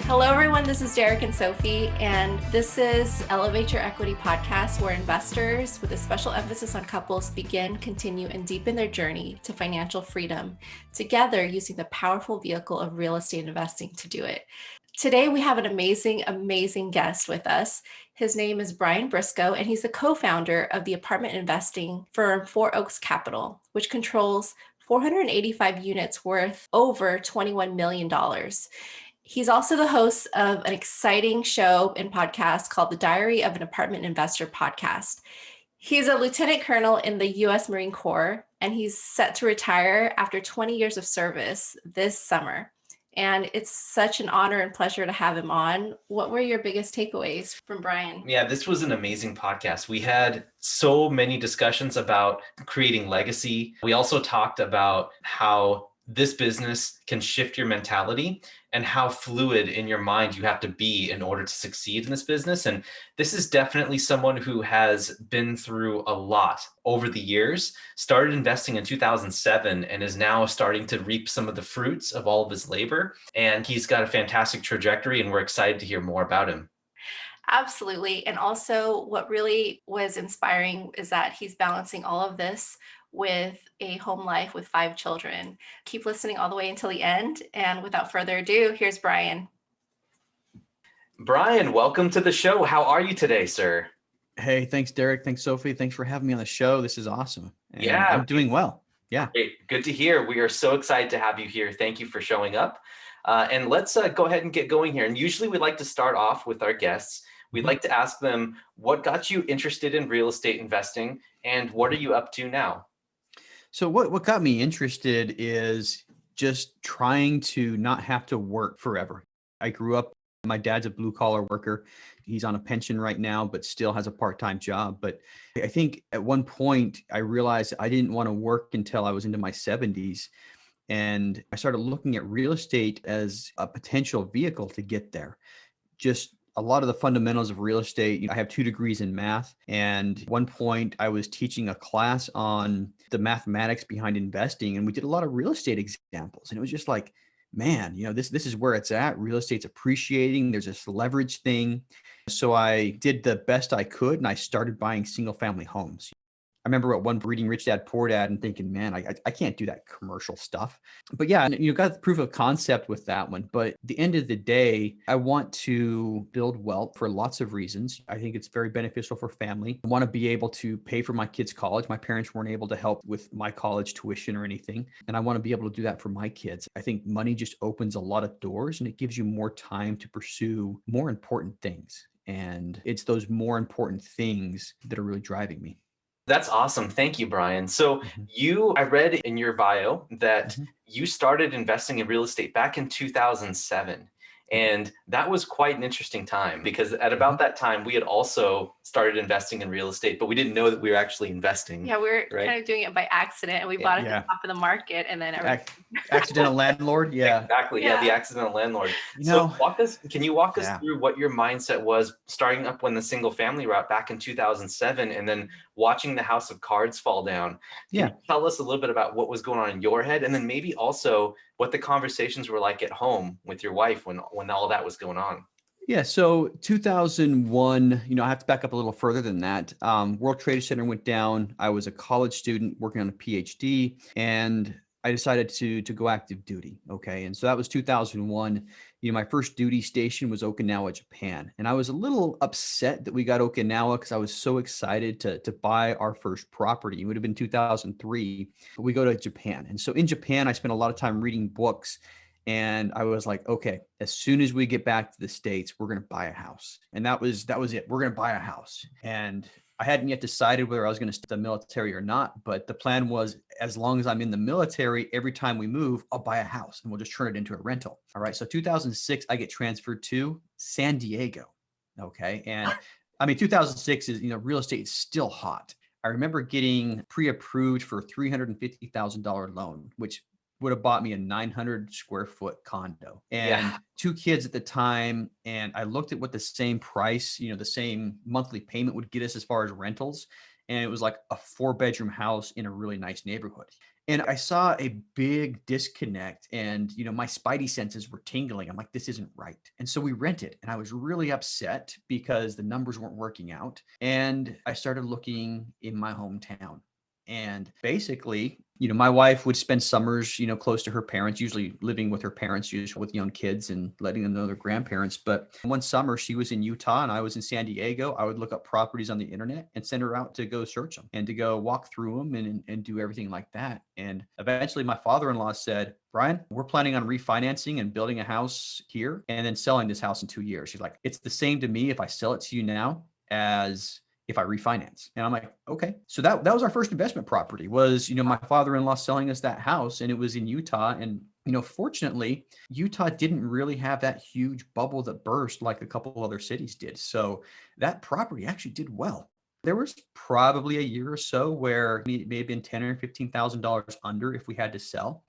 Hello, everyone. This is Derek and Sophie, and this is Elevate Your Equity podcast, where investors, with a special emphasis on couples, begin, continue, and deepen their journey to financial freedom together using the powerful vehicle of real estate investing to do it. Today, we have an amazing guest with us. His name is Brian Briscoe, and he's the co-founder of the apartment investing firm Four Oaks Capital, which controls 485 units worth over $21 million. He's also the host of an exciting show and podcast called The Diary of an Apartment Investor podcast. He's a lieutenant colonel in the U.S. Marine Corps, and he's set to retire after 20 years of service this summer. And it's such an honor and pleasure to have him on. What were your biggest takeaways from Brian? Yeah, this was an amazing podcast. We had so many discussions about creating legacy. We also talked about how this business can shift your mentality and how fluid in your mind you have to be in order to succeed in this business. And this is definitely someone who has been through a lot over the years, started investing in 2007 and is now starting to reap some of the fruits of all of his labor. And he's got a fantastic trajectory, and we're excited to hear more about him. Absolutely. And also what really was inspiring is that he's balancing all of this with a home life with 5 children. Keep listening all the way until the end. And without further ado, here's Brian. Brian, welcome to the show. How are you today, sir? Hey, thanks, Derek. Thanks, Sophie. Thanks for having me on the show. This is awesome. And yeah, I'm doing well. Yeah. Great. Good to hear. We are so excited to have you here. Thank you for showing up. And let's go ahead and get going here. And usually we like to start off with our guests. We'd like to ask them, what got you interested in real estate investing, and what are you up to now? So what got me interested is just trying to not have to work forever. I grew up, my dad's a blue collar worker. He's on a pension right now, but still has a part-time job. But I think at one point I realized I didn't want to work until I was into my 70s. And I started looking at real estate as a potential vehicle to get there. Just a lot of the fundamentals of real estate. I have 2 degrees in math. And at one point I was teaching a class on the mathematics behind investing. And we did a lot of real estate examples. And it was just like, man, this is where it's at. Real estate's appreciating. There's this leverage thing. So I did the best I could. And I started buying single family homes. I remember at one reading Rich Dad, Poor Dad and thinking, man, I can't do that commercial stuff. But yeah, you got the proof of concept with that one. But at the end of the day, I want to build wealth for lots of reasons. I think it's very beneficial for family. I want to be able to pay for my kids' college. My parents weren't able to help with my college tuition or anything. And I want to be able to do that for my kids. I think money just opens a lot of doors, and it gives you more time to pursue more important things. And it's those more important things that are really driving me. That's awesome. Thank you, Brian. So I read in your bio that you started investing in real estate back in 2007. And that was quite an interesting time, because at about that time, we had also started investing in real estate, but we didn't know that we were actually investing. Yeah, we were kind of doing it by accident, and we bought it at the top of the market, and then accidental landlord. Yeah, exactly. Yeah, the accidental landlord. Can you walk us through what your mindset was starting up when the single family route back in 2007, and then watching the house of cards fall down? Can you tell us a little bit about what was going on in your head, and then maybe also what the conversations were like at home with your wife when all that was going on? Yeah. So 2001, I have to back up a little further than that. World Trade Center went down. I was a college student working on a PhD, and I decided to go active duty. Okay. And so that was 2001. My first duty station was Okinawa, Japan. And I was a little upset that we got Okinawa because I was so excited to buy our first property. It would have been 2003. But we go to Japan. And so in Japan, I spent a lot of time reading books. And I was like, okay, as soon as we get back to the States, we're going to buy a house. And that was it. We're going to buy a house. And I hadn't yet decided whether I was going to stay in the military or not. But the plan was, as long as I'm in the military, every time we move, I'll buy a house and we'll just turn it into a rental. All right. So 2006, I get transferred to San Diego. Okay. And 2006 is, real estate is still hot. I remember getting pre-approved for a $350,000 loan, which would have bought me a 900 square foot condo and 2 kids at the time. And I looked at what the same price, the same monthly payment would get us as far as rentals. And it was like a 4-bedroom house in a really nice neighborhood. And I saw a big disconnect and, my spidey senses were tingling. I'm like, this isn't right. And so we rented and I was really upset because the numbers weren't working out. And I started looking in my hometown. And basically, my wife would spend summers, close to her parents, usually living with her parents, usually with young kids and letting them know their grandparents. But one summer she was in Utah and I was in San Diego. I would look up properties on the internet and send her out to go search them and to go walk through them and do everything like that. And eventually my father-in-law said, Brian, we're planning on refinancing and building a house here and then selling this house in 2 years. She's like, it's the same to me if I sell it to you now as if I refinance. And I'm like, okay. So that was our first investment property was, my father-in-law selling us that house, and it was in Utah. And, fortunately, Utah didn't really have that huge bubble that burst like a couple other cities did. So that property actually did well. There was probably a year or so where it may have been $10,000 or $15,000 under if we had to sell,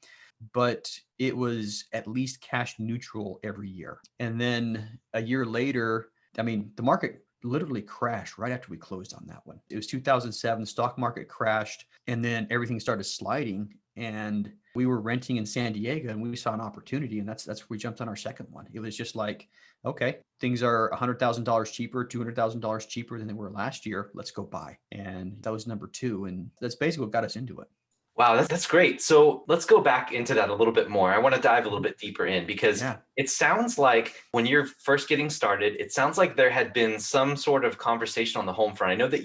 but it was at least cash neutral every year. And then a year later, the market literally crashed right after we closed on that one. It was 2007, the stock market crashed, and then everything started sliding. And we were renting in San Diego and we saw an opportunity, and that's where we jumped on our second one. It was just like, okay, things are $100,000 cheaper, $200,000 cheaper than they were last year. Let's go buy. And that was number two. And that's basically what got us into it. Wow, that's great. So let's go back into that a little bit more. I want to dive a little bit deeper in because it sounds like when you're first getting started, it sounds like there had been some sort of conversation on the home front. I know that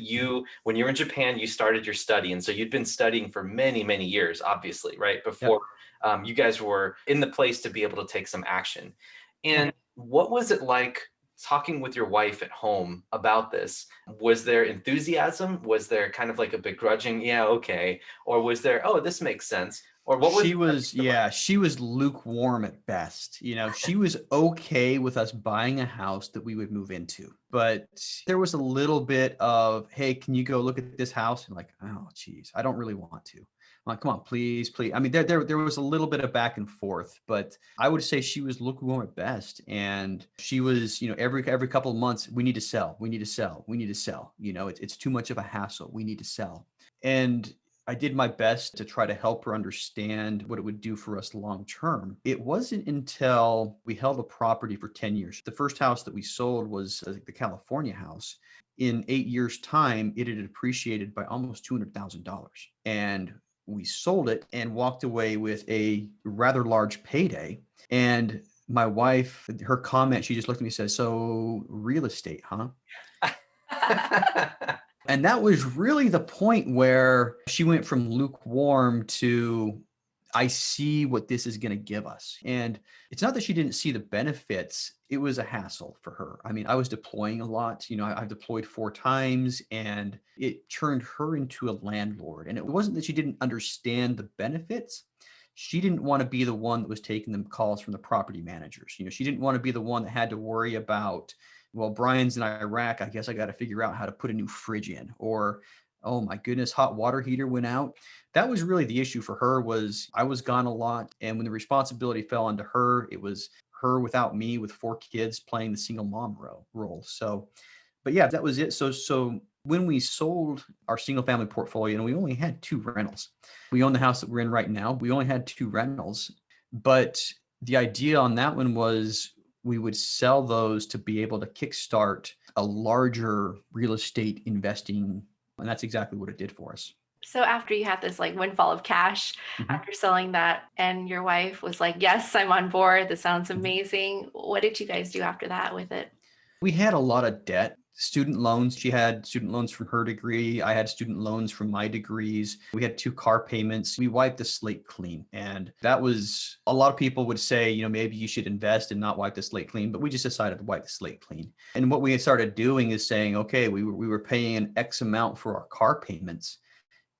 when you were in Japan, you started your study. And so you'd been studying for many, many years, obviously, right? Before you guys were in the place to be able to take some action. And what was it like talking with your wife at home about this? Was there enthusiasm? Was there kind of like a begrudging, yeah, okay? Or was there, oh, this makes sense? Or what was she was lukewarm at best. She was okay with us buying a house that we would move into. But there was a little bit of, hey, can you go look at this house? And like, oh, geez, I don't really want to. I'm like, come on, please. There was a little bit of back and forth, but I would say she was lukewarm at best. And she was, every couple of months, we need to sell. It's too much of a hassle. We need to sell. And I did my best to try to help her understand what it would do for us long term. It wasn't until we held a property for 10 years. The first house that we sold was the California house. In 8 years' time, it had appreciated by almost $200,000. And we sold it and walked away with a rather large payday. And my wife, her comment, she just looked at me and said, so real estate, huh? And that was really the point where she went from lukewarm to, I see what this is going to give us. And it's not that she didn't see the benefits. It was a hassle for her. I was deploying a lot. I've deployed 4 times and it turned her into a landlord. And it wasn't that she didn't understand the benefits. She didn't want to be the one that was taking the calls from the property managers. She didn't want to be the one that had to worry about, well, Brian's in Iraq, I guess I got to figure out how to put a new fridge in, or, oh my goodness, hot water heater went out. That was really the issue for her. Was I was gone a lot. And when the responsibility fell onto her, it was her without me with 4 kids playing the single mom role. So, but yeah, that was it. So when we sold our single family portfolio, we only had 2 rentals. We own the house that we're in right now. We only had 2 rentals, but the idea on that one was we would sell those to be able to kickstart a larger real estate investing. And that's exactly what it did for us. So after you had this windfall of cash after selling that, and your wife was like, yes, I'm on board. This sounds amazing. What did you guys do after that with it? We had a lot of debt. Student loans. She had student loans from her degree. I had student loans from my degrees. We had 2 car payments. We wiped the slate clean. And that was, a lot of people would say, maybe you should invest and not wipe the slate clean, but we just decided to wipe the slate clean. And what we had started doing is saying, okay, we were paying an X amount for our car payments.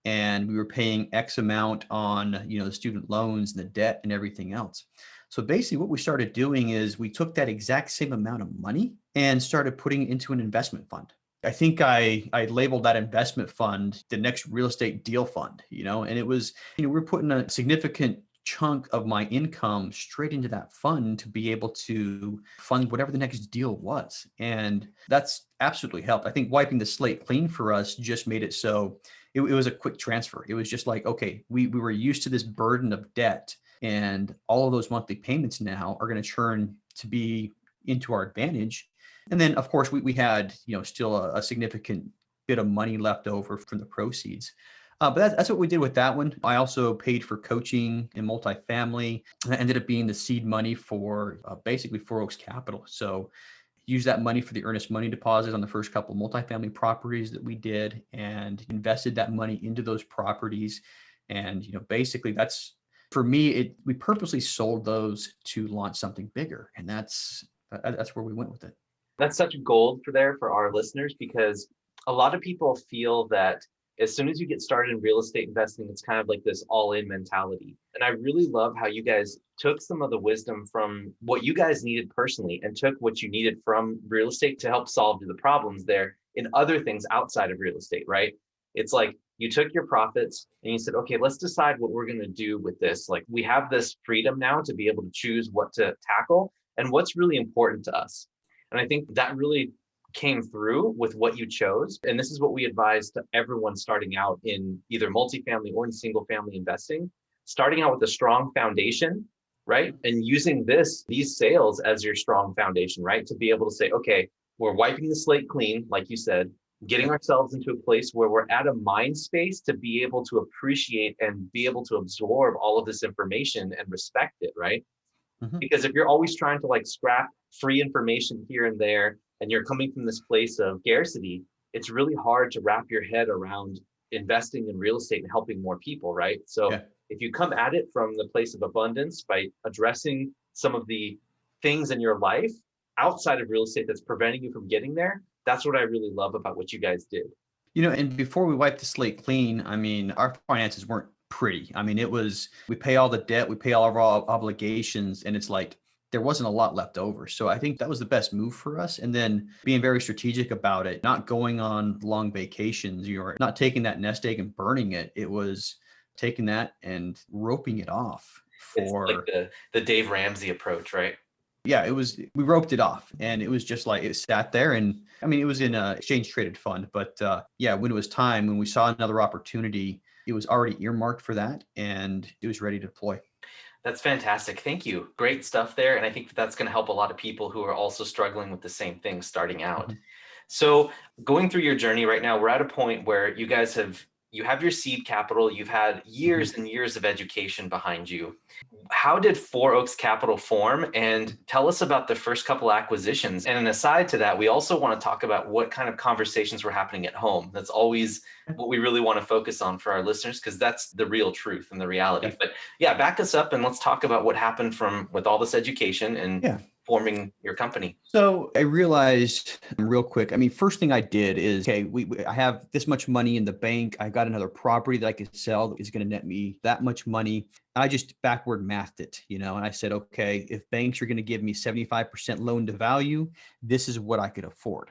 And we were paying X amount on, the student loans and the debt and everything else. So basically what we started doing is we took that exact same amount of money and started putting it into an investment fund. I think I labeled that investment fund the next real estate deal fund, and it was, we're putting a significant chunk of my income straight into that fund to be able to fund whatever the next deal was. And that's absolutely helped. I think wiping the slate clean for us just made it so it was a quick transfer. It was just like, okay, we were used to this burden of debt, and all of those monthly payments now are going to turn to be into our advantage. And then of course we had, still a significant bit of money left over from the proceeds. But that's what we did with that one. I also paid for coaching in multifamily. That ended up being the seed money for basically Four Oaks Capital. So use that money for the earnest money deposit on the first couple multifamily properties that we did, and invested that money into those properties. And basically that's, for me, we purposely sold those to launch something bigger, and that's where we went with it. That's such gold for our listeners, because a lot of people feel that as soon as you get started in real estate investing, it's kind of like this all-in mentality. And I really love how you guys took some of the wisdom from what you guys needed personally and took what you needed from real estate to help solve the problems there in other things outside of real estate, right? It's like you took your profits and you said, okay, let's decide what we're going to do with this. Like, we have this freedom now to be able to choose what to tackle and what's really important to us. And I think that really came through with what you chose. And this is what we advise to everyone starting out in either multifamily or in single family investing, starting out with a strong foundation, right? And using these sales as your strong foundation, right? To be able to say, okay, we're wiping the slate clean, like you said, getting ourselves into a place where we're at a mind space to be able to appreciate and be able to absorb all of this information and respect it, right? Mm-hmm. Because if you're always trying to like scrap free information here and there, and you're coming from this place of scarcity, it's really hard to wrap your head around investing in real estate and helping more people, right? So if you come at it from the place of abundance by addressing some of the things in your life outside of real estate that's preventing you from getting there, that's what I really love about what you guys did. And before we wiped the slate clean, I mean, our finances weren't pretty. I mean, we pay all the debt, we pay all of our obligations, and it's like, there wasn't a lot left over. So I think that was the best move for us. And then being very strategic about it, not going on long vacations, you're not taking that nest egg and burning it. It was taking that and roping it off for it's like the Dave Ramsey approach, right? Yeah, we roped it off, and it was just like it sat there. And I mean, it was in a exchange traded fund, but when it was time, when we saw another opportunity, it was already earmarked for that, and it was ready to deploy. That's fantastic. Thank you. Great stuff there. And I think that's going to help a lot of people who are also struggling with the same thing starting out. Mm-hmm. So going through your journey right now, we're at a point where you guys have your seed capital, you've had years and years of education behind you. How did Four Oaks Capital form? And tell us about the first couple acquisitions. And an aside to that, we also want to talk about what kind of conversations were happening at home. That's always what we really want to focus on for our listeners, because that's the real truth and the reality. Yeah. But yeah, back us up and let's talk about what happened with all this education and forming your company. So I realized real quick, I mean, first thing I did is, okay, I have this much money in the bank. I got another property that I could sell that is going to net me that much money. I just backward mathed it, and I said, okay, if banks are going to give me 75% loan to value, this is what I could afford.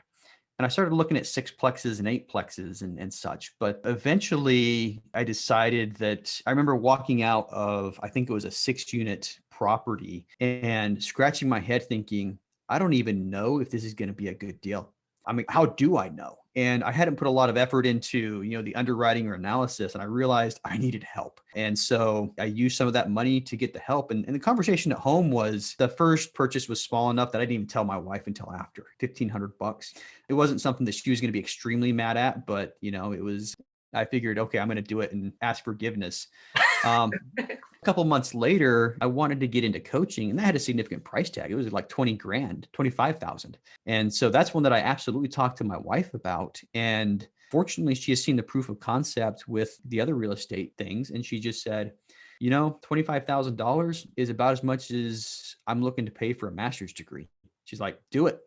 And I started looking at sixplexes and eightplexes and such. But eventually I decided that I remember walking out of, I think it was a 6-unit property, and scratching my head thinking, I don't even know if this is going to be a good deal. I mean, how do I know? And I hadn't put a lot of effort into, the underwriting or analysis, and I realized I needed help. And so I used some of that money to get the help. And the conversation at home was, the first purchase was small enough that I didn't even tell my wife until after, $1,500. It wasn't something that she was going to be extremely mad at, but it was, I figured, okay, I'm going to do it and ask forgiveness. A couple months later, I wanted to get into coaching, and that had a significant price tag. It was like 20 grand, 25,000. And so that's one that I absolutely talked to my wife about. And fortunately, she has seen the proof of concept with the other real estate things. And she just said, $25,000 is about as much as I'm looking to pay for a master's degree. She's like, do it.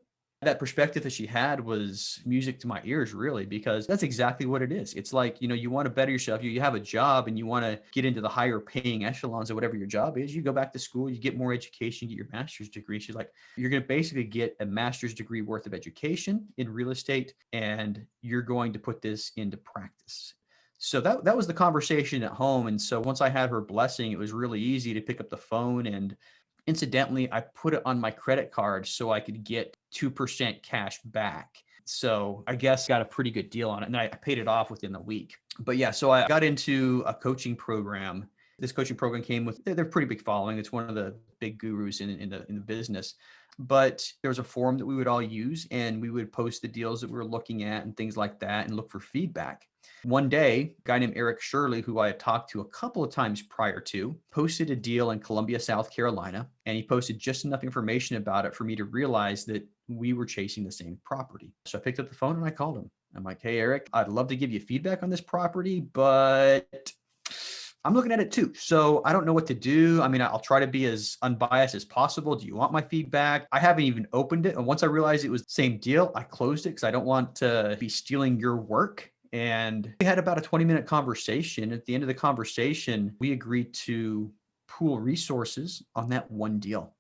That perspective that she had was music to my ears, really, because that's exactly what it is. It's like, you want to better yourself. You have a job and you want to get into the higher paying echelons of whatever your job is. You go back to school, you get more education, get your master's degree. She's like, you're going to basically get a master's degree worth of education in real estate, and you're going to put this into practice. So that was the conversation at home. And so once I had her blessing, it was really easy to pick up the phone. And incidentally, I put it on my credit card so I could get 2% cash back. So I guess got a pretty good deal on it. And I paid it off within a week. But yeah, so I got into a coaching program. This coaching program came with, they're pretty big following. It's one of the big gurus in the business. But there was a forum that we would all use, and we would post the deals that we were looking at and things like that and look for feedback. One day, a guy named Eric Shirley, who I had talked to a couple of times prior to, posted a deal in Columbia, South Carolina, and he posted just enough information about it for me to realize that we were chasing the same property. So I picked up the phone and I called him. I'm like, hey, Eric, I'd love to give you feedback on this property, but I'm looking at it too. So I don't know what to do. I mean, I'll try to be as unbiased as possible. Do you want my feedback? I haven't even opened it. And once I realized it was the same deal, I closed it because I don't want to be stealing your work. And we had about a 20-minute conversation. At the end of the conversation, we agreed to pool resources on that one deal.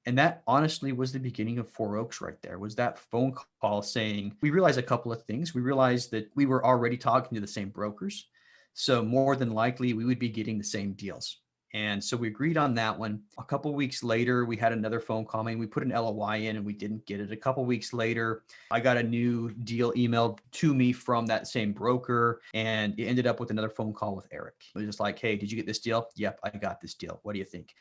And that honestly was the beginning of Four Oaks right there, was that phone call saying, we realized a couple of things. We realized that we were already talking to the same brokers. So more than likely we would be getting the same deals. And so we agreed on that one. A couple of weeks later, we had another phone call. I mean, we put an LOI in and we didn't get it. A couple of weeks later, I got a new deal emailed to me from that same broker, and it ended up with another phone call with Eric. It was just like, hey, did you get this deal? Yep, I got this deal. What do you think?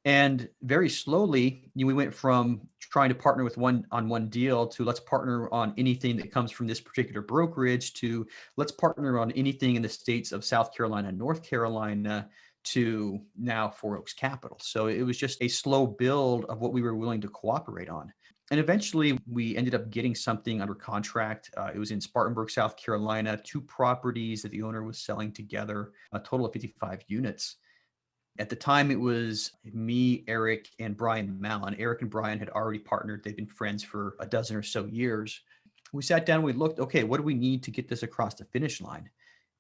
And very slowly, we went from trying to partner with one deal to let's partner on anything that comes from this particular brokerage to let's partner on anything in the states of South Carolina and North Carolina to now Four Oaks Capital. So it was just a slow build of what we were willing to cooperate on. And eventually we ended up getting something under contract. It was in Spartanburg, South Carolina, 2 properties that the owner was selling together, a total of 55 units. At the time, it was me, Eric, and Brian Mallon. Eric and Brian had already partnered. They've been friends for a dozen or so years. We sat down, we looked, okay, what do we need to get this across the finish line?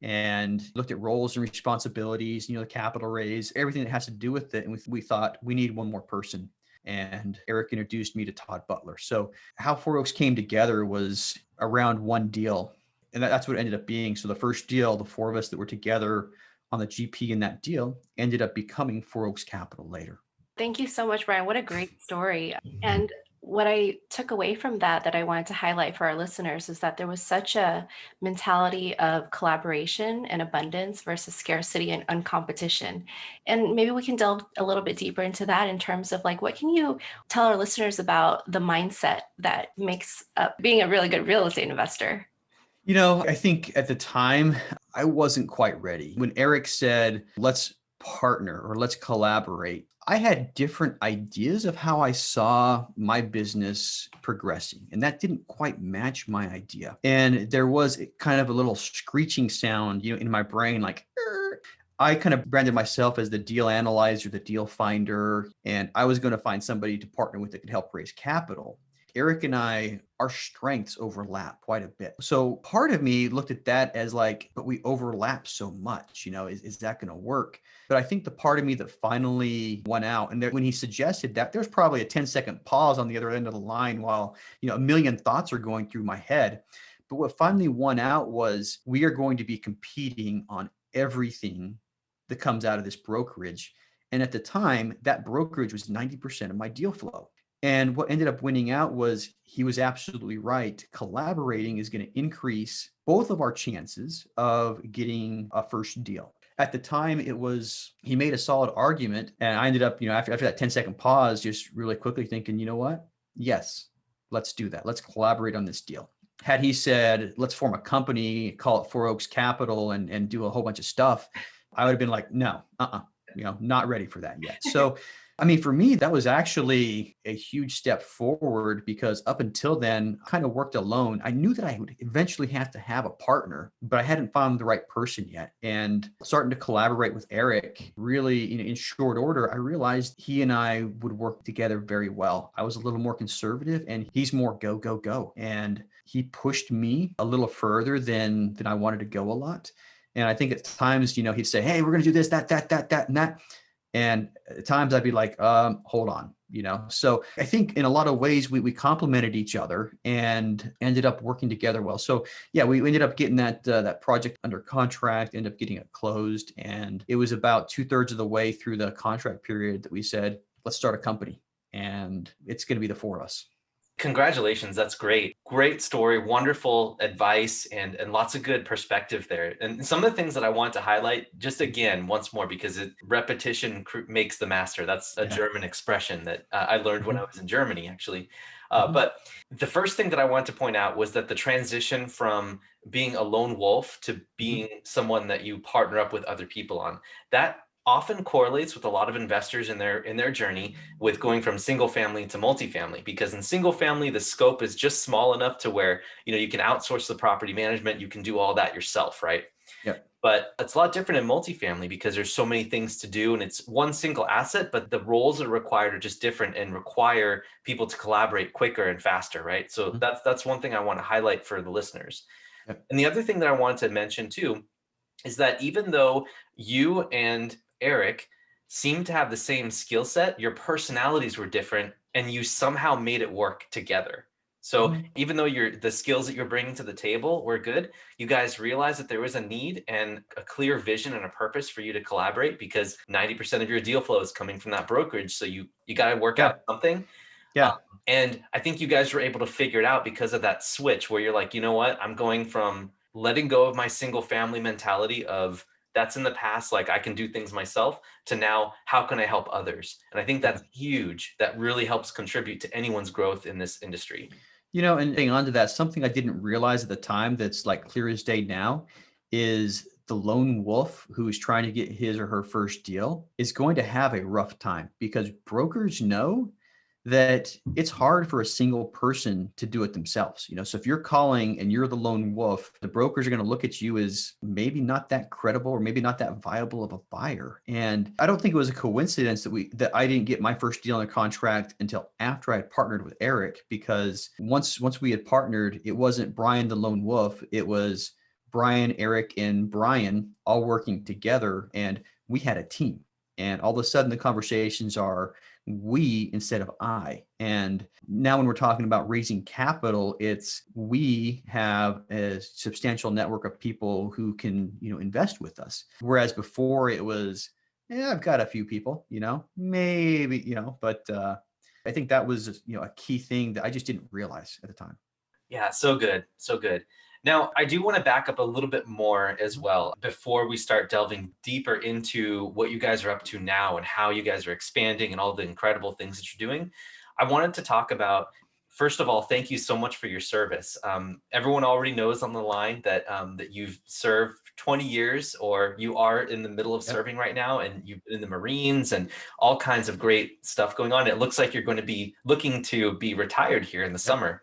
And looked at roles and responsibilities, the capital raise, everything that has to do with it. And we thought we need one more person. And Eric introduced me to Todd Butler. So how Four Oaks came together was around one deal. And that's what it ended up being. So the first deal, the 4 of us that were together on the GP in that deal ended up becoming Four Oaks Capital later. Thank you so much, Brian. What a great story. And what I took away from that I wanted to highlight for our listeners is that there was such a mentality of collaboration and abundance versus scarcity and competition. And maybe we can delve a little bit deeper into that in terms of like, what can you tell our listeners about the mindset that makes up being a really good real estate investor? I think at the time I wasn't quite ready. When Eric said, let's partner or let's collaborate, I had different ideas of how I saw my business progressing. And that didn't quite match my idea. And there was kind of a little screeching sound, in my brain, like, I kind of branded myself as the deal analyzer, the deal finder, and I was going to find somebody to partner with that could help raise capital. Eric and I, our strengths overlap quite a bit. So part of me looked at that as like, but we overlap so much, is that going to work? But I think the part of me that finally won out, and when he suggested that, there's probably a 10-second pause on the other end of the line while, a million thoughts are going through my head. But what finally won out was we are going to be competing on everything that comes out of this brokerage. And at the time, that brokerage was 90% of my deal flow. And what ended up winning out was he was absolutely right. Collaborating is going to increase both of our chances of getting a first deal. At the time, he made a solid argument. And I ended up, after that 10-second pause, just really quickly thinking, you know what? Yes, let's do that. Let's collaborate on this deal. Had he said, let's form a company, call it Four Oaks Capital and do a whole bunch of stuff, I would have been like, no, not ready for that yet. So for me, that was actually a huge step forward because up until then, I kind of worked alone. I knew that I would eventually have to have a partner, but I hadn't found the right person yet. And starting to collaborate with Eric, really, in short order, I realized he and I would work together very well. I was a little more conservative and he's more go, go, go. And he pushed me a little further than I wanted to go a lot. And I think at times, he'd say, hey, we're going to do this, that, and that. And at times I'd be like, hold on, So I think in a lot of ways we complemented each other and ended up working together well. So yeah, we ended up getting that project under contract, ended up getting it closed. And it was about 2/3 of the way through the contract period that we said, let's start a company, and it's going to be the four of us. Congratulations. That's great. Great story, wonderful advice, and lots of good perspective there. And some of the things that I want to highlight, just again, once more, because repetition makes the master. That's a German expression that I learned when I was in Germany, actually. But the first thing that I wanted to point out was that the transition from being a lone wolf to being someone that you partner up with other people on, that often correlates with a lot of investors in their journey with going from single family to multifamily, because in single family the scope is just small enough to where you can outsource the property management, you can do all that yourself, right? Yeah. But it's a lot different in multifamily because there's so many things to do and it's one single asset, but the roles that are required are just different and require people to collaborate quicker and faster, right? So that's one thing I want to highlight for the listeners. Yep. And the other thing that I wanted to mention too is that even though you and Eric seemed to have the same skill set, your personalities were different and you somehow made it work together. So even though the skills that you're bringing to the table were good, you guys realized that there was a need and a clear vision and a purpose for you to collaborate, because 90% of your deal flow is coming from that brokerage. So you got to work out something. Yeah. And I think you guys were able to figure it out because of that switch where you're like, you know what, I'm going from letting go of my single family mentality of that's in the past, like I can do things myself, to now, how can I help others? And I think that's huge. That really helps contribute to anyone's growth in this industry. And hang on to that, something I didn't realize at the time that's like clear as day now is the lone wolf who is trying to get his or her first deal is going to have a rough time, because brokers know that it's hard for a single person to do it themselves. So if you're calling and you're the lone wolf, the brokers are going to look at you as maybe not that credible or maybe not that viable of a buyer. And I don't think it was a coincidence that I didn't get my first deal on a contract until after I had partnered with Eric, because once we had partnered, it wasn't Brian the lone wolf, it was Brian, Eric, and Brian all working together, and we had a team. And all of a sudden the conversations are we instead of I. And now when we're talking about raising capital, it's we have a substantial network of people who can, invest with us. Whereas before it was, I've got a few people, maybe, but I think that was, a key thing that I just didn't realize at the time. Yeah, so good. So good. Now, I do want to back up a little bit more as well before we start delving deeper into what you guys are up to now and how you guys are expanding and all the incredible things that you're doing. I wanted to talk about, first of all, thank you so much for your service. Everyone already knows on the line that that you've served 20 years, or you are in the middle of serving right now, and you've been in the Marines and all kinds of great stuff going on. It looks like you're going to be looking to be retired here in the summer.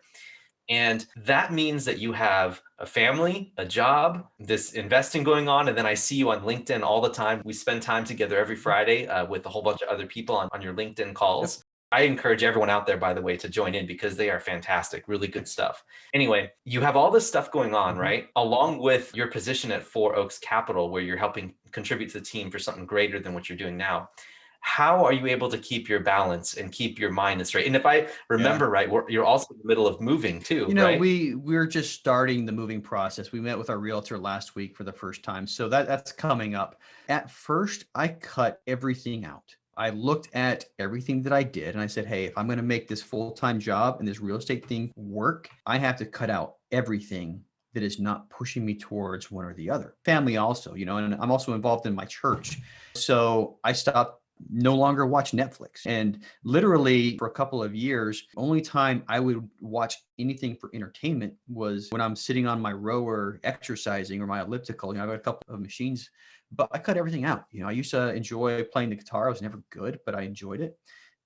And that means that you have a family, a job, this investing going on. And then I see you on LinkedIn all the time. We spend time together every Friday with a whole bunch of other people on your LinkedIn calls. Yep. I encourage everyone out there, by the way, to join in because they are fantastic, really good stuff. Anyway, you have all this stuff going on, right? Along with your position at Four Oaks Capital, where you're helping contribute to the team for something greater than what you're doing now. How are you able to keep your balance and keep your mind straight? And if I remember right, you're also in the middle of moving too, right? We're just starting the moving process. We met with our realtor last week for the first time. So that's coming up. At first, I cut everything out. I looked at everything that I did and I said, hey, if I'm going to make this full-time job and this real estate thing work, I have to cut out everything that is not pushing me towards one or the other. Family also, and I'm also involved in my church. So I stopped, no longer watch Netflix. And literally for a couple of years, only time I would watch anything for entertainment was when I'm sitting on my rower exercising or my elliptical. I've got a couple of machines, but I cut everything out. I used to enjoy playing the guitar. I was never good, but I enjoyed it.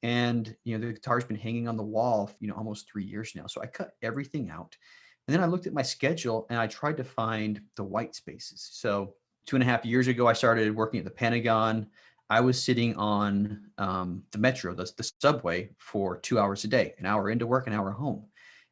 And, the guitar's been hanging on the wall, almost 3 years now. So I cut everything out. And then I looked at my schedule and I tried to find the white spaces. So 2.5 years ago, I started working at the Pentagon. I was sitting on the metro, the subway, for 2 hours a day, an hour into work, an hour home.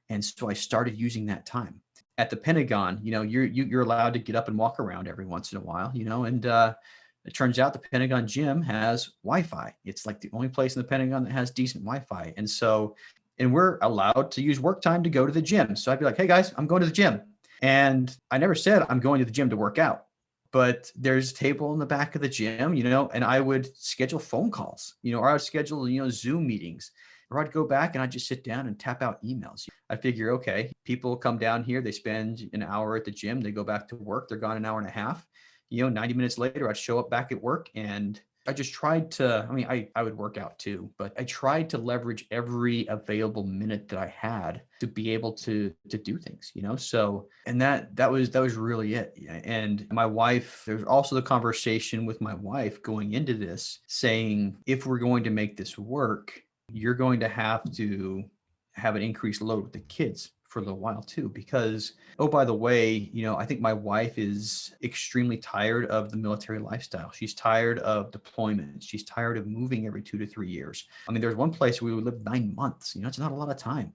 And so I started using that time. At the Pentagon, you're allowed to get up and walk around every once in a while, and It turns out the Pentagon gym has Wi-Fi. It's like the only place in the Pentagon that has decent Wi-Fi. And we're allowed to use work time to go to the gym. So I'd be like, hey guys, I'm going to the gym. And I never said I'm going to the gym to work out, but there's a table in the back of the gym, and I would schedule phone calls, or I would schedule, Zoom meetings, or I'd go back and I'd just sit down and tap out emails. I figure, okay, people come down here, they spend an hour at the gym, they go back to work, they're gone an hour and a half. 90 minutes later, I'd show up back at work, and I just tried to, I would work out too, but I tried to leverage every available minute that I had to be able to do things, So, and that was really it. And my wife, there's also the conversation with my wife going into this saying, if we're going to make this work, you're going to have an increased load with the kids for a little while too, because, oh, by the way, I think my wife is extremely tired of the military lifestyle. She's tired of deployments. She's tired of moving every 2 to 3 years. There's one place we would live 9 months, it's not a lot of time.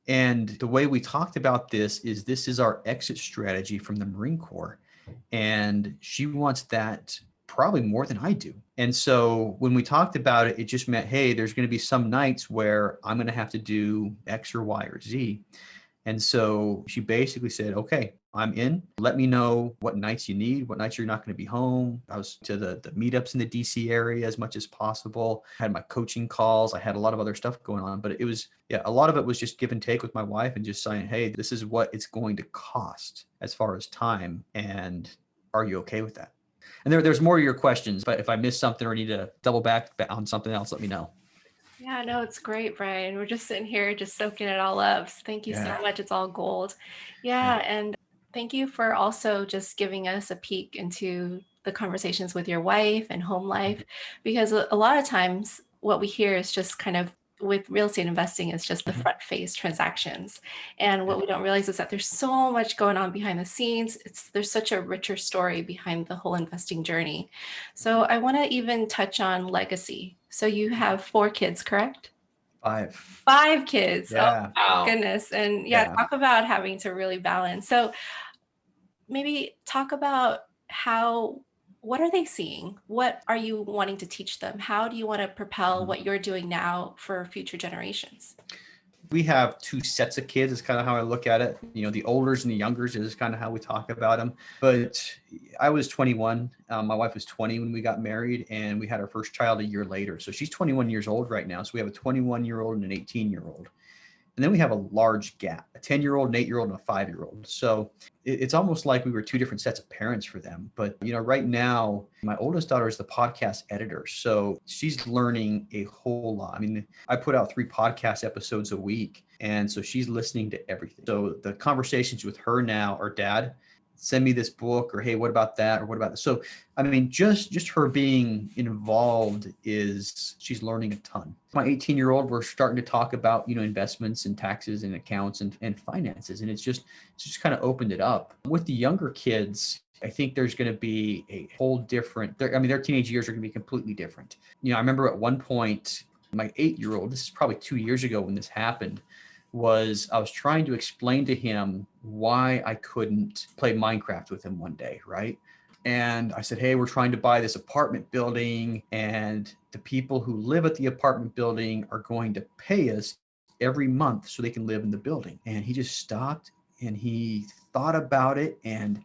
And the way we talked about this is our exit strategy from the Marine Corps. And she wants that probably more than I do. And so when we talked about it, it just meant, hey, there's going to be some nights where I'm going to have to do X or Y or Z. And so she basically said, okay, I'm in. Let me know what nights you need, what nights you're not going to be home. I was to the meetups in the DC area as much as possible. I had my coaching calls. I had a lot of other stuff going on, but it was, a lot of it was just give and take with my wife and just saying, hey, this is what it's going to cost as far as time. And are you okay with that? And there's more of your questions, but if I missed something or need to double back on something else, let me know. Yeah, no, it's great, Brian. We're just sitting here just soaking it all up. So thank you so much. It's all gold. Yeah, and thank you for also just giving us a peek into the conversations with your wife and home life, because a lot of times what we hear is just kind of with real estate investing is just the front face transactions. And what we don't realize is that there's so much going on behind the scenes. There's such a richer story behind the whole investing journey. So I want to even touch on legacy. So you have 4 kids, correct? 5. 5 kids. Yeah. Oh, my goodness. And talk about having to really balance. So maybe talk about what are they seeing? What are you wanting to teach them? How do you want to propel what you're doing now for future generations? We have 2 sets of kids is kind of how I look at it. The olders and the youngers is kind of how we talk about them. But I was 21. My wife was 20 when we got married, and we had our first child a year later. So she's 21 years old right now. So we have a 21-year-old and an 18-year-old. And then we have a large gap, a 10-year-old, an 8-year-old, and a 5-year-old. So it's almost like we were 2 different sets of parents for them. But, right now, my oldest daughter is the podcast editor. So she's learning a whole lot. I put out 3 podcast episodes a week. And so she's listening to everything. So the conversations with her now are, Dad, send me this book, or, hey, what about that? Or what about this? So, just her being involved she's learning a ton. My 18-year-old, we're starting to talk about, investments and taxes and accounts and finances. And it's just kind of opened it up. With the younger kids, I think there's going to be a whole different, their teenage years are going to be completely different. I remember at one point, my 8-year-old, this is probably 2 years ago when this happened, I was trying to explain to him why I couldn't play Minecraft with him one day, right? And I said, hey, we're trying to buy this apartment building, and the people who live at the apartment building are going to pay us every month so they can live in the building. And he just stopped and he thought about it, and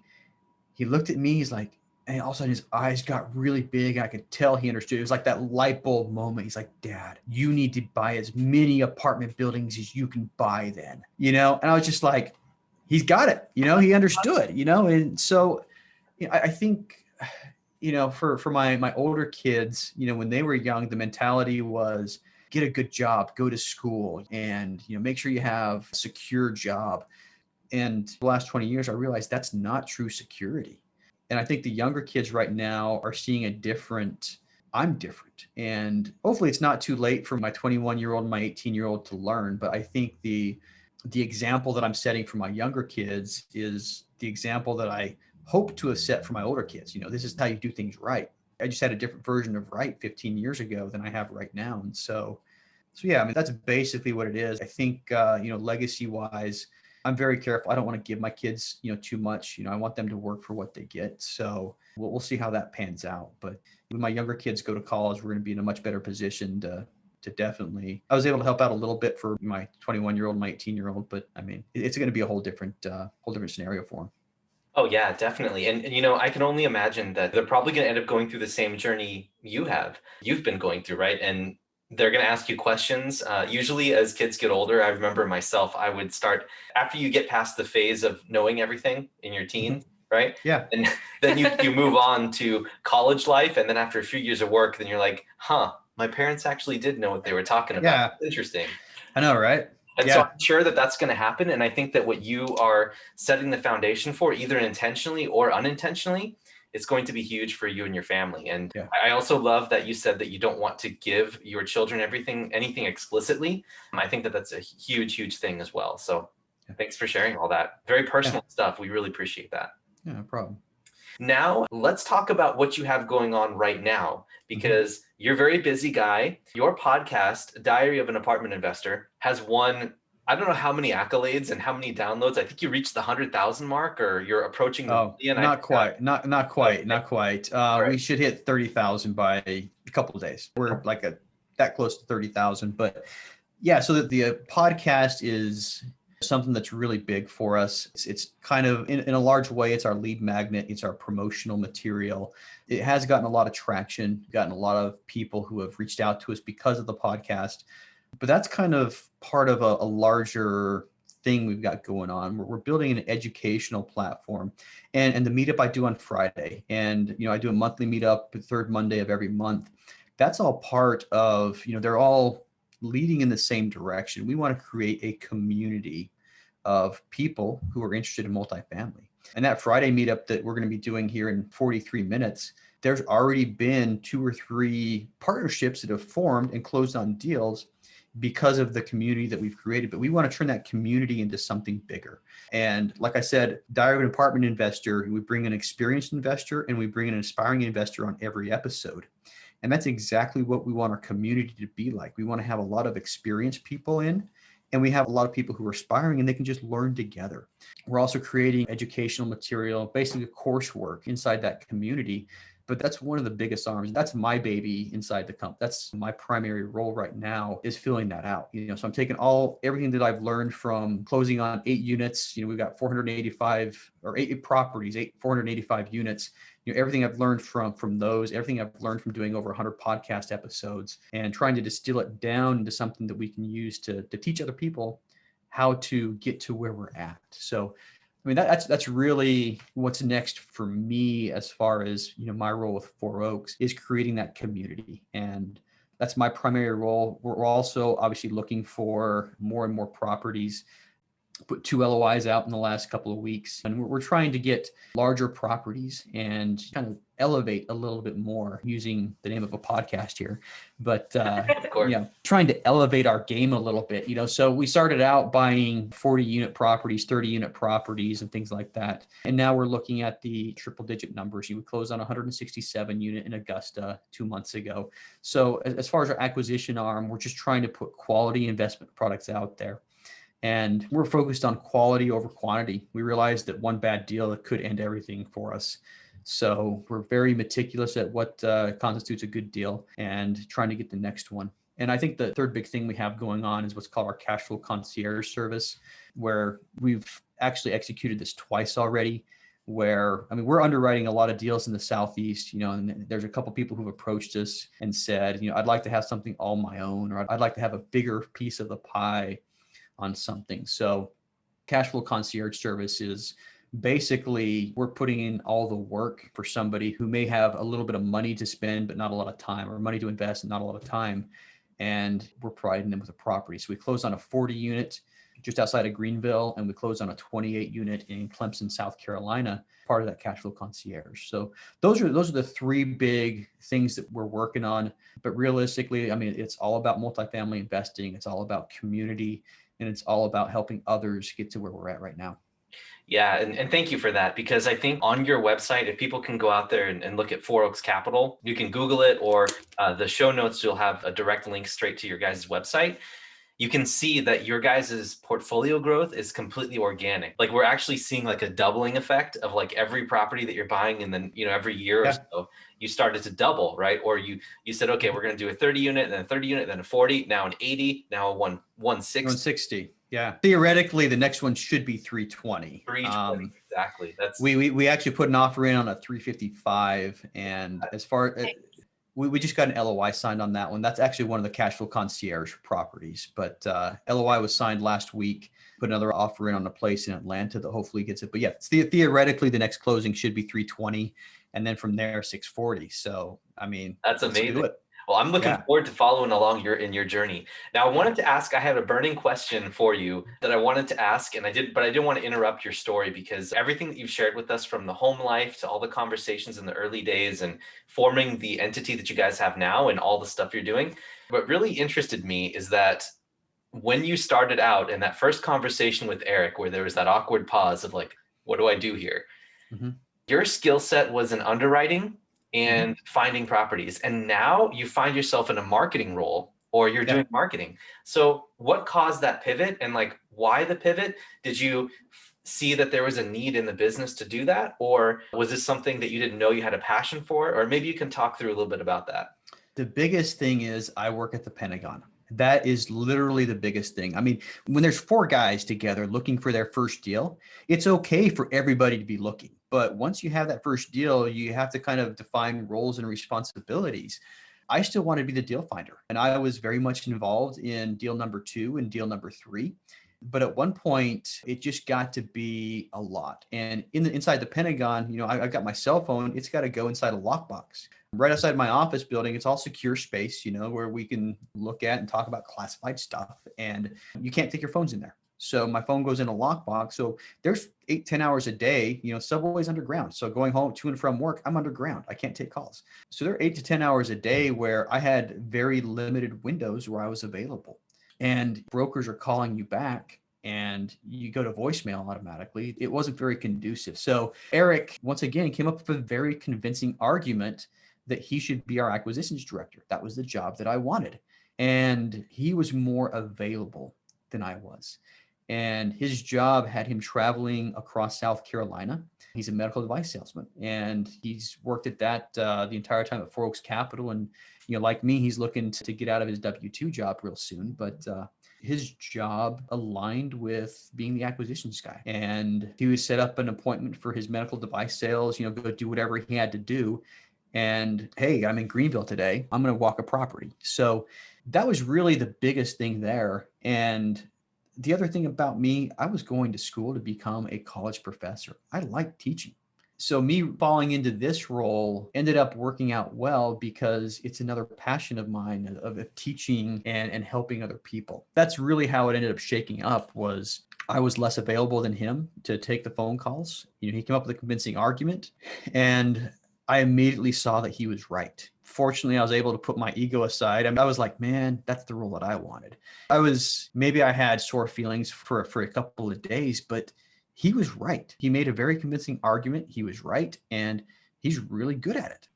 he looked at me, he's like, and all of a sudden his eyes got really big. I could tell he understood. It was like that light bulb moment. He's like, Dad, you need to buy as many apartment buildings as you can buy then, and I was just like, he's got it, he understood, and so I think, for my older kids, when they were young, the mentality was get a good job, go to school, and, make sure you have a secure job. And the last 20 years, I realized that's not true security. And I think the younger kids right now are seeing I'm different. And hopefully it's not too late for my 21-year-old and my 18-year-old to learn. But I think the example that I'm setting for my younger kids is the example that I hope to have set for my older kids. This is how you do things right. I just had a different version of right 15 years ago than I have right now. And so yeah, that's basically what it is. I think, legacy wise, I'm very careful. I don't want to give my kids, too much. I want them to work for what they get. So we'll see how that pans out. But when my younger kids go to college, we're going to be in a much better position to definitely. I was able to help out a little bit for my 21-year-old, my 18-year-old, but I mean, it's going to be a whole different scenario for them. Oh yeah, definitely. And I can only imagine that they're probably going to end up going through the same journey you've been going through, right? And they're going to ask you questions. Usually as kids get older, I remember myself, I would start after you get past the phase of knowing everything in your teens, right? Yeah. And then you move on to college life. And then after a few years of work, then you're like, my parents actually did know what they were talking about. Yeah. Interesting. I know, right? And so I'm sure that that's going to happen. And I think that what you are setting the foundation for, either intentionally or unintentionally, it's going to be huge for you and your family. And I also love that you said that you don't want to give your children anything explicitly. I think that that's a huge, huge thing as well. So thanks for sharing all that. Very personal stuff. We really appreciate that. Yeah, no problem. Now, let's talk about what you have going on right now, because you're a very busy guy. Your podcast, Diary of an Apartment Investor, has won, I don't know how many accolades and how many downloads. I think you reached the 100,000 mark, or you're approaching the million. Not quite. Not quite. Right. We should hit 30,000 by a couple of days. We're like that close to 30,000. But yeah, so that the podcast is something that's really big for us. It's kind of in a large way, it's our lead magnet. It's our promotional material. It has gotten a lot of traction, gotten a lot of people who have reached out to us because of the podcast. But that's kind of part of a larger thing we've got going on. We're building an educational platform, and the meetup I do on Friday, and I do a monthly meetup the third Monday of every month. That's all part of, they're all leading in the same direction. We want to create a community of people who are interested in multifamily. And that Friday meetup that we're going to be doing here in 43 minutes, there's already been 2 or 3 partnerships that have formed and closed on deals because of the community that we've created. But we want to turn that community into something bigger. And like I said, Diary of an Apartment Investor, we bring an experienced investor and we bring an inspiring investor on every episode. And that's exactly what we want our community to be like. We want to have a lot of experienced people in, and we have a lot of people who are aspiring, and they can just learn together. We're also creating educational material, basically coursework inside that community. But that's one of the biggest arms. That's my baby inside the company. That's my primary role right now, is filling that out. So I'm taking everything that I've learned from closing on 8 units. We've got 485 or 8 properties, 485 units. Everything I've learned from those, everything I've learned from doing over 100 podcast episodes, and trying to distill it down into something that we can use to teach other people how to get to where we're at. So, I mean, that's really what's next for me as far as, my role with Four Oaks, is creating that community. And that's my primary role. We're also obviously looking for more and more properties. Put 2 LOIs out in the last couple of weeks, and we're trying to get larger properties and kind of elevate a little bit more, using the name of a podcast here, but trying to elevate our game a little bit. So we started out buying 40 unit properties, 30 unit properties, and things like that, and now we're looking at the triple digit numbers. We closed on 167 unit in Augusta 2 months ago. So as far as our acquisition arm, we're just trying to put quality investment products out there. And we're focused on quality over quantity. We realized that one bad deal could end everything for us. So we're very meticulous at what constitutes a good deal and trying to get the next one. And I think the third big thing we have going on is what's called our cash flow concierge service, where we've actually executed this twice already. We're underwriting a lot of deals in the Southeast, and there's a couple people who've approached us and said, I'd like to have something all my own, or I'd like to have a bigger piece of the pie on something. So cash flow concierge service is basically, we're putting in all the work for somebody who may have a little bit of money to spend, but not a lot of time, or money to invest and not a lot of time. And we're providing them with a property. So we closed on a 40 unit just outside of Greenville, and we closed on a 28 unit in Clemson, South Carolina, part of that cash flow concierge. So those are the 3 big things that we're working on. But realistically, it's all about multifamily investing. It's all about community. And it's all about helping others get to where we're at right now. Yeah, and thank you for that, because I think on your website, if people can go out there and look at Four Oaks Capital, you can Google it, or the show notes, you'll have a direct link straight to your guys' website. you can see that your guys' portfolio growth is completely organic. Like we're actually seeing like a doubling effect of like every property that you're buying, and then every year or so you started to double, right? Or you said, okay, we're going to do a 30 unit, and then a 30 unit, then a 40, now an 80, now a 160. 160. Yeah. Theoretically, the next one should be 320. 320, exactly. We actually put an offer in on a 355, and as far as we just got an LOI signed on that one. That's actually one of the cash flow concierge properties, but LOI was signed last week. Put another offer in on a place in Atlanta that hopefully gets it. But yeah, theoretically, the next closing should be 320, and then from there 640. So I mean, that's amazing. Let's do it. Well, I'm looking forward to following along in your journey. Now, I wanted to ask, I had a burning question for you that I wanted to ask, but I didn't want to interrupt your story, because everything that you've shared with us, from the home life to all the conversations in the early days and forming the entity that you guys have now and all the stuff you're doing, what really interested me is that when you started out in that first conversation with Eric, where there was that awkward pause of like, what do I do here? Mm-hmm. Your skill set was in underwriting and finding properties. And now you find yourself in a marketing role, or you're doing marketing. So what caused that pivot, and like, why the pivot? Did you see that there was a need in the business to do that? Or was this something that you didn't know you had a passion for? Or maybe you can talk through a little bit about that. The biggest thing is I work at the Pentagon. That is literally the biggest thing. I mean, when there's 4 guys together looking for their first deal, it's okay for everybody to be looking. But once you have that first deal, you have to kind of define roles and responsibilities. I still want to be the deal finder, and I was very much involved in deal number 2 and deal number 3. But at one point, it just got to be a lot. And inside the Pentagon, I've got my cell phone. It's got to go inside a lockbox. Right outside my office building, it's all secure space, where we can look at and talk about classified stuff. And you can't take your phones in there. So my phone goes in a lockbox. So there's 8-10 hours a day, subway's underground. So going home to and from work, I'm underground. I can't take calls. So there are 8 to 10 hours a day where I had very limited windows where I was available. And brokers are calling you back and you go to voicemail automatically. It wasn't very conducive. So Eric, once again, came up with a very convincing argument that he should be our acquisitions director. That was the job that I wanted. And he was more available than I was. And his job had him traveling across South Carolina. He's a medical device salesman, and he's worked at that the entire time at 4 Oaks Capital. And, like me, he's looking to get out of his W-2 job real soon. But his job aligned with being the acquisitions guy. And he would set up an appointment for his medical device sales, go do whatever he had to do. And hey, I'm in Greenville today. I'm going to walk a property. So that was really the biggest thing there. And the other thing about me, I was going to school to become a college professor. I like teaching. So me falling into this role ended up working out well, because it's another passion of mine of teaching and helping other people. That's really how it ended up shaking up. Was I was less available than him to take the phone calls. He came up with a convincing argument, and I immediately saw that he was right. Fortunately, I was able to put my ego aside. I was like, man, that's the role that I wanted. Maybe I had sore feelings for a couple of days, but he was right. He made a very convincing argument. He was right, and he's really good at it.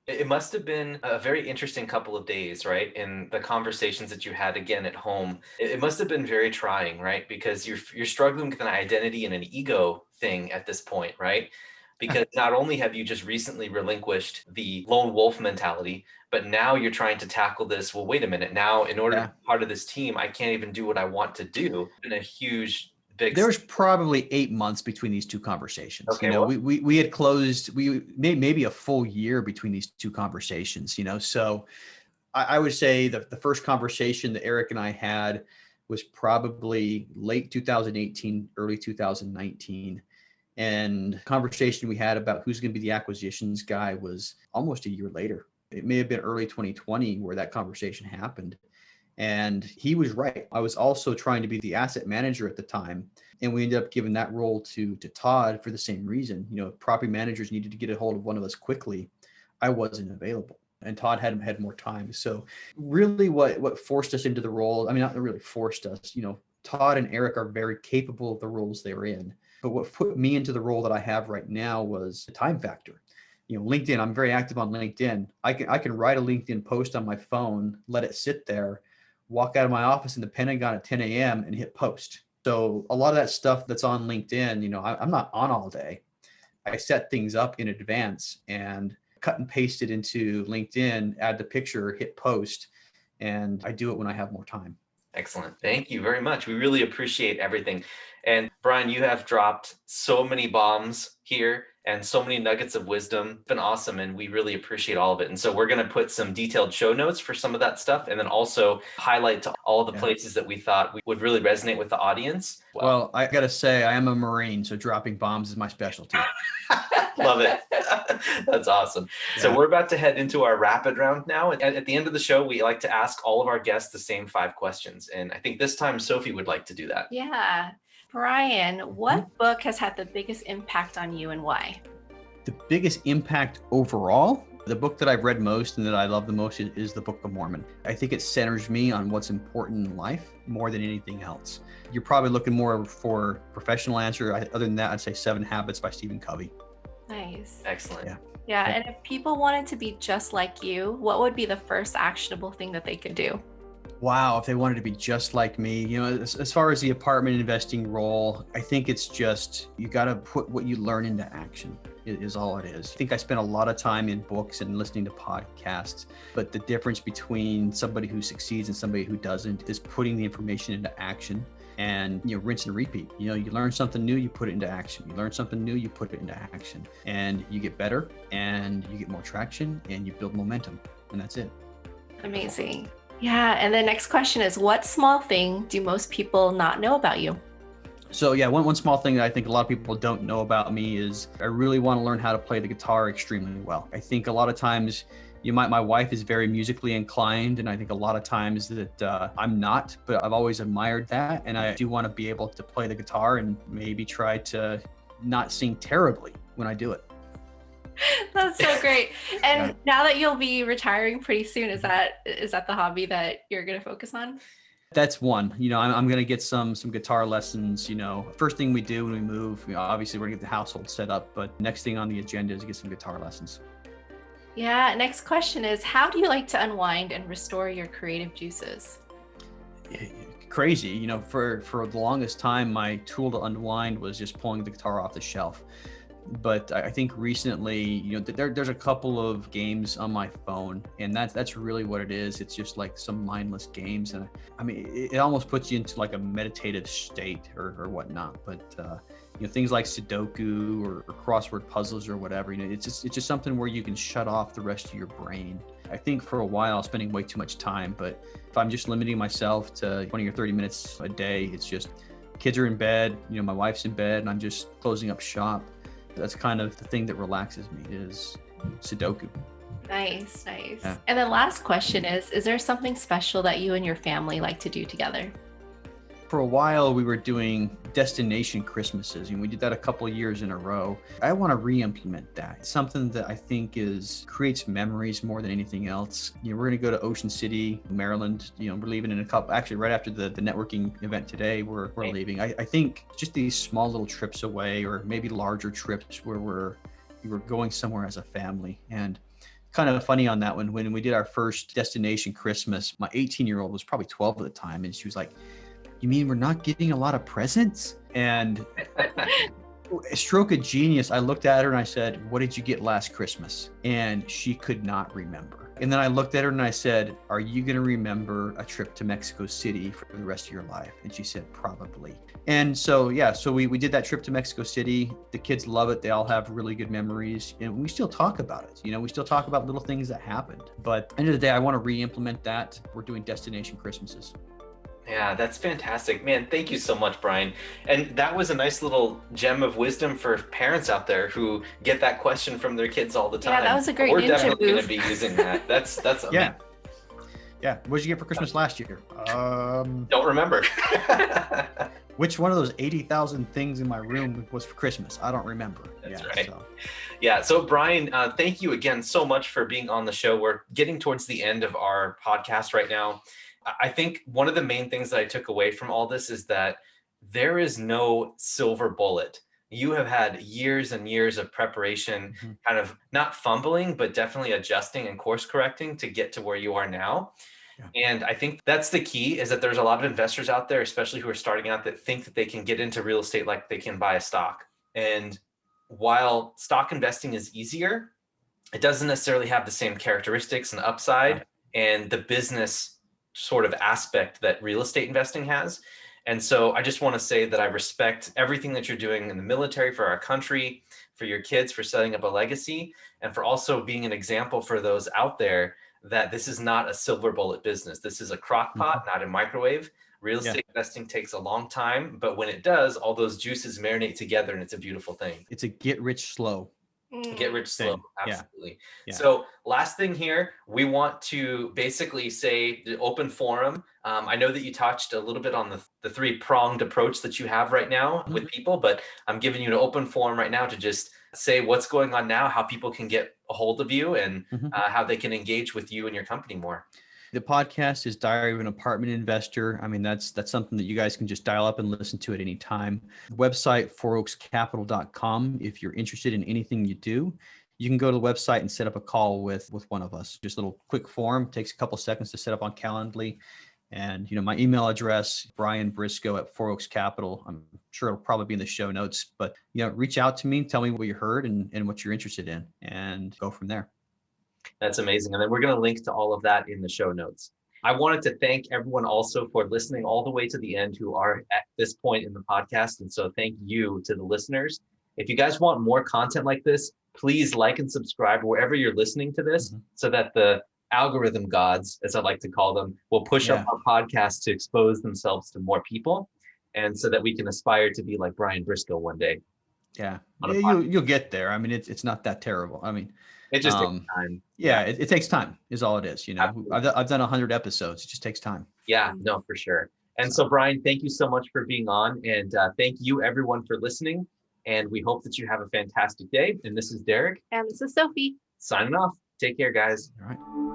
It must have been a very interesting couple of days, right? In the conversations that you had again at home, it must have been very trying, right? Because you're struggling with an identity and an ego thing at this point, right? Because not only have you just recently relinquished the lone wolf mentality, but now you're trying to tackle this. Well, wait a minute. Now, in order to be part of this team, I can't even do what I want to do. And a huge, big. There was probably 8 months between these 2 conversations. Okay, we had closed. We made maybe a full year between these 2 conversations. So I would say the first conversation that Eric and I had was probably late 2018, early 2019. And conversation we had about who's going to be the acquisitions guy was almost a year later. It may have been early 2020 where that conversation happened. And he was right. I was also trying to be the asset manager at the time. And we ended up giving that role to Todd for the same reason. If property managers needed to get a hold of one of us quickly, I wasn't available. And Todd had more time. So really what forced us into the role, I mean, not really forced us, Todd and Eric are very capable of the roles they were in. But what put me into the role that I have right now was the time factor. LinkedIn, I'm very active on LinkedIn. I can write a LinkedIn post on my phone, let it sit there walk out of my office in the Pentagon at 10 a.m. and hit post. So a lot of that stuff that's on LinkedIn, I'm not on all day. I set things up in advance and cut and paste it into LinkedIn, add the picture, hit post, and I do it when I have more time. Excellent. Thank you very much. We really appreciate everything. And Brian, you have dropped so many bombs here and so many nuggets of wisdom. It's been awesome, and we really appreciate all of it. And so we're going to put some detailed show notes for some of that stuff, and then also highlight to all the places that we thought would really resonate with the audience. Well, I got to say, I am a Marine, so dropping bombs is my specialty. Love it. That's awesome. Yeah. So we're about to head into our rapid round now. And at the end of the show, we like to ask all of our guests the same 5 questions. And I think this time Sophie would like to do that. Yeah. Brian, what book has had the biggest impact on you and why? The biggest impact overall? The book that I've read most and that I love the most is the Book of Mormon. I think it centers me on what's important in life more than anything else. You're probably looking more for a professional answer. Other than that, I'd say 7 Habits by Stephen Covey. Nice. Excellent. Yeah. And if people wanted to be just like you, what would be the first actionable thing that they could do? Wow, if they wanted to be just like me, as far as the apartment investing role, I think it's just, you got to put what you learn into action is all it is. I think I spent a lot of time in books and listening to podcasts, but the difference between somebody who succeeds and somebody who doesn't is putting the information into action and, rinse and repeat. You learn something new, you put it into action. You learn something new, you put it into action, and you get better and you get more traction and you build momentum, and that's it. Amazing. Yeah. And the next question is, what small thing do most people not know about you? So yeah, one small thing that I think a lot of people don't know about me is I really want to learn how to play the guitar extremely well. I think a lot of times my wife is very musically inclined, and I think a lot of times that I'm not, but I've always admired that. And I do want to be able to play the guitar and maybe try to not sing terribly when I do it. That's so great. And now that you'll be retiring pretty soon, is that the hobby that you're going to focus on? That's one. I'm going to get some guitar lessons. First thing we do when we move, obviously we're going to get the household set up, but next thing on the agenda is to get some guitar lessons. Yeah. Next question is, how do you like to unwind and restore your creative juices? Crazy. For the longest time, my tool to unwind was just pulling the guitar off the shelf. But I think recently, there's a couple of games on my phone, and that's really what it is. It's just like some mindless games, and I mean, it almost puts you into like a meditative state or whatnot. But things like Sudoku or crossword puzzles or whatever, it's just something where you can shut off the rest of your brain. I think for a while I was spending way too much time, but if I'm just limiting myself to 20 or 30 minutes a day, it's just kids are in bed, my wife's in bed, and I'm just closing up shop. That's kind of the thing that relaxes me is Sudoku. Nice. Yeah. And then last question is there something special that you and your family like to do together? For a while, we were doing destination Christmases, and we did that a couple of years in a row. I want to re-implement that. It's something that I think creates memories more than anything else. We're going to go to Ocean City, Maryland. We're leaving in a couple, actually right after the networking event today, we're leaving. I think just these small little trips away, or maybe larger trips where we're going somewhere as a family. And kind of funny on that one, when we did our first destination Christmas, my 18-year-old was probably 12 at the time, and she was like, "You mean we're not getting a lot of presents?" And a stroke of genius, I looked at her and I said, "What did you get last Christmas?" And she could not remember. And then I looked at her and I said, "Are you going to remember a trip to Mexico City for the rest of your life?" And she said, "Probably." And so, we did that trip to Mexico City. The kids love it. They all have really good memories. And we still talk about it. We still talk about little things that happened. But at the end of the day, I want to re-implement that. We're doing destination Christmases. Yeah, that's fantastic. Man, thank you so much, Brian. And that was a nice little gem of wisdom for parents out there who get that question from their kids all the time. Yeah, that was a great We're ninja definitely going move. to be using that. That's Yeah. Yeah. What did you get for Christmas last year? Don't remember. Which one of those 80,000 things in my room was for Christmas? I don't remember. That's right. Yeah. So Brian, thank you again so much for being on the show. We're getting towards the end of our podcast right now. I think one of the main things that I took away from all this is that there is no silver bullet. You have had years and years of preparation, kind of not fumbling, but definitely adjusting and course correcting to get to where you are now. And I think that's the key, is that there's a lot of investors out there, especially who are starting out, that think that they can get into real estate like they can buy a stock. And while stock investing is easier, it doesn't necessarily have the same characteristics and upside and the business sort of aspect that real estate investing has. And so I just want to say that I respect everything that you're doing in the military for our country, for your kids, for setting up a legacy, and for also being an example for those out there that this is not a silver bullet business. This is a crock pot, not a microwave. Real estate investing takes a long time, but when it does, all those juices marinate together and it's a beautiful thing. It's a get rich slow. Get rich slow. Thing. Absolutely. Yeah. So last thing here, we want to basically say the open forum. I know that you touched a little bit on the three-pronged approach that you have right now with people, but I'm giving you an open forum right now to just say what's going on now, how people can get a hold of you, and how they can engage with you and your company more. The podcast is Diary of an Apartment Investor. I mean, that's something that you guys can just dial up and listen to at any time. Website, fouroakscapital.com. If you're interested in anything you do, you can go to the website and set up a call with one of us. Just a little quick form. Takes a couple seconds to set up on Calendly. And, my email address, Brian Briscoe at 4 Oaks Capital. I'm sure it'll probably be in the show notes, but, reach out to me, tell me what you heard and what you're interested in, and go from there. That's amazing. And then we're going to link to all of that in the show notes. I wanted to thank everyone also for listening all the way to the end who are at this point in the podcast. And so thank you to the listeners. If you guys want more content like this, please like and subscribe wherever you're listening to this so that the algorithm gods, as I like to call them, will push up our podcast to expose themselves to more people. And so that we can aspire to be like Brian Briscoe one day. Yeah, you'll get there. I mean, it's not that terrible. I mean, it just takes time. Yeah, it takes time is all it is. I've done 100 episodes. It just takes time. Yeah, no, for sure. And so, Brian, thank you so much for being on. And thank you, everyone, for listening. And we hope that you have a fantastic day. And this is Derek. And this is Sophie. Signing off. Take care, guys. All right.